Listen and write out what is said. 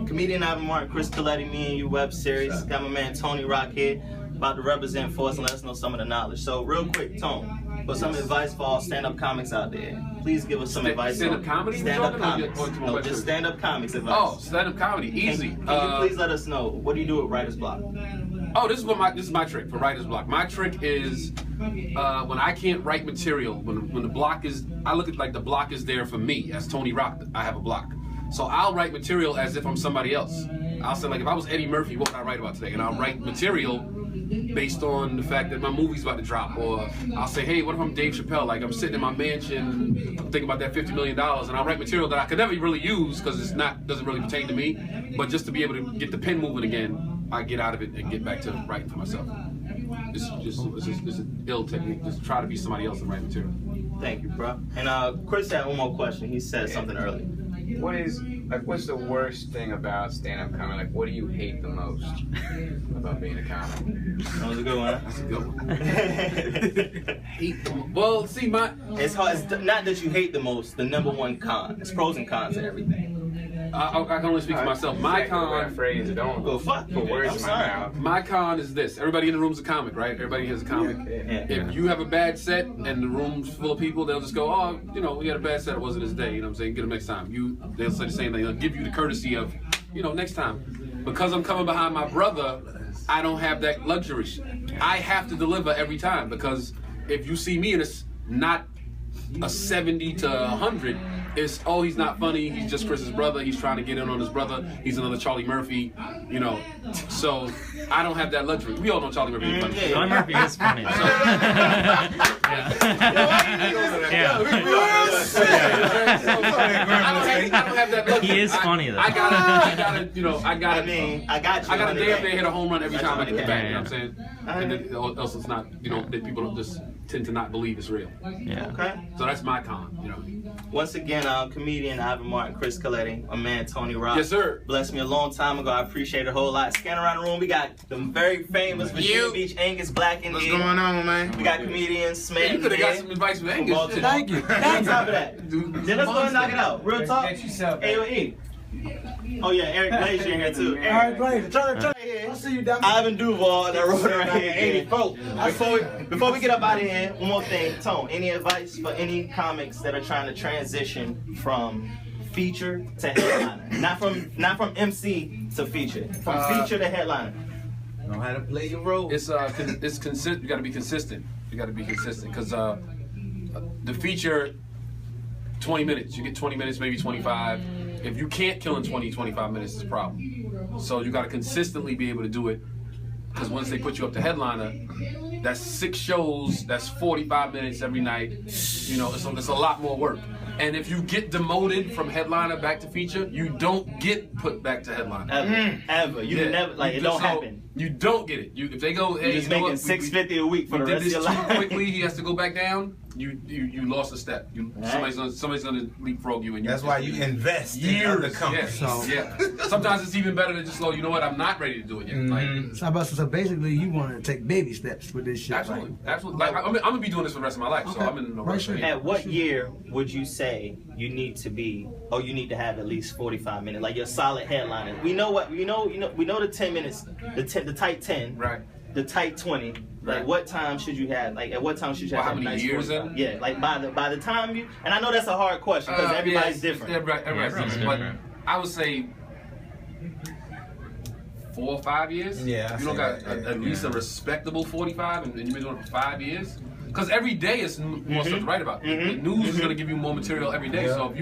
Comedian Ivan Martin, Chris Coletti, Me and You web series. Got my man Tony Rock here, about to represent for us and let us know some of the knowledge. So real quick, Tone, for some advice for all stand-up comics out there. Please give us some advice. Stand-up comedy? Stand-up comics. No, just stand-up comics advice. Oh, stand-up comedy, easy. Can you please let us know, what do you do with writer's block? Oh, this is my trick for writer's block. My trick is when I can't write material, when the block is, I look at like the block is there for me. As Tony Rock, I have a block. So I'll write material as if I'm somebody else. I'll say, like, if I was Eddie Murphy, what would I write about today? And I'll write material based on the fact that my movie's about to drop. Or I'll say, hey, what if I'm Dave Chappelle? Like, I'm sitting in my mansion, I'm thinking about that $50 million, and I'll write material that I could never really use because doesn't really pertain to me. But just to be able to get the pen moving again, I get out of it and get back to writing for myself. It's an ill technique. Just try to be somebody else and write material. Thank you, bro. And Chris had one more question. He said something earlier. What's the worst thing about stand-up comedy? Like, what do you hate the most about being a comic? That was a good one. That's a good one. Hate the most. Well, see, it's hard. It's not that you hate the most. The number one con. It's pros and cons and everything. I can only speak for myself. My con. Phrase. Don't go fuck. Put words in my mouth. My con is this. Everybody in the room's a comic, right? Everybody has a comic. If you have a bad set and the room's full of people, they'll just go, oh, you know, we had a bad set. It wasn't his day. You know what I'm saying? Get them next time. They'll say the same thing. They'll give you the courtesy of, you know, next time. Because I'm coming behind my brother, I don't have that luxury. I have to deliver every time because if you see me and it's not a 70 to 100, it's, oh, he's not funny, he's just Chris's brother, he's trying to get in on his brother, he's another Charlie Murphy, you know. So I don't have that luxury. We all know Charlie Murphy is funny. Charlie Murphy is funny. I don't have that luxury. He is funny though. I gotta, you know, I gotta damn near hit a home run every time I get back, you know what I'm saying? And then, else it's not, you know, that people don't just tend to not believe it's real. Yeah. Okay. So that's my con, you know. Once again, comedian Ivan Martin, Chris Coletti, my man Tony Rock. Yes, sir. Blessed me a long time ago. I appreciate it a whole lot. Scan around the room. We got the very famous Virginia Beach Angus Black in What's here. going on, man? We got comedians Smith. You could have got some advice from Angus. Thank you. On top of that, then let's go and knock it out. Real talk. AOE. Oh yeah, Eric Glaeser in here too. Eric Glaeser, turn here. I see you down there. Ivan Duval, that wrote right here. 84. Before we get up out of here, one more thing, Tone. Any advice for any comics that are trying to transition from feature to headliner? Not from MC to feature. From feature to headliner. Know how to play your role. It's consistent. You got to be consistent. You got to be consistent because the feature, 20 minutes. You get 20 minutes, maybe 25. If you can't kill in 20, 25 minutes, it's a problem. So you got to consistently be able to do it because once they put you up to headliner, that's 6 shows, that's 45 minutes every night. You know, it's a lot more work. And if you get demoted from headliner back to feature, you don't get put back to headliner. Ever. You never, like, it don't happen. You don't get it. If they go, hey, you're just making $650 a week for the rest of your life. Quickly, he has to go back down. You lost a step. Somebody's gonna leapfrog you, and that's why you invest in other companies. Yeah. Sometimes it's even better to just go, you know what? I'm not ready to do it yet. So basically, you want to take baby steps with this shit. Absolutely, absolutely. Like, I'm gonna be doing this for the rest of my life, so I'm in no rush. At what year would you say you need to be, or you need to have at least 45 minutes, like your solid headliner? We know the 10 minutes, the tight 10, right? The tight 20. Like, what time should you have? Like, at what time should you have? How many years in? Yeah, like by the time you. And I know that's a hard question because everybody's different. Everybody's different. But I would say 4 or 5 years. Yeah. You don't got at least a respectable 45, and you've been doing it for 5 years. Because every day is more stuff to write about. The news is going to give you more material every day. So if you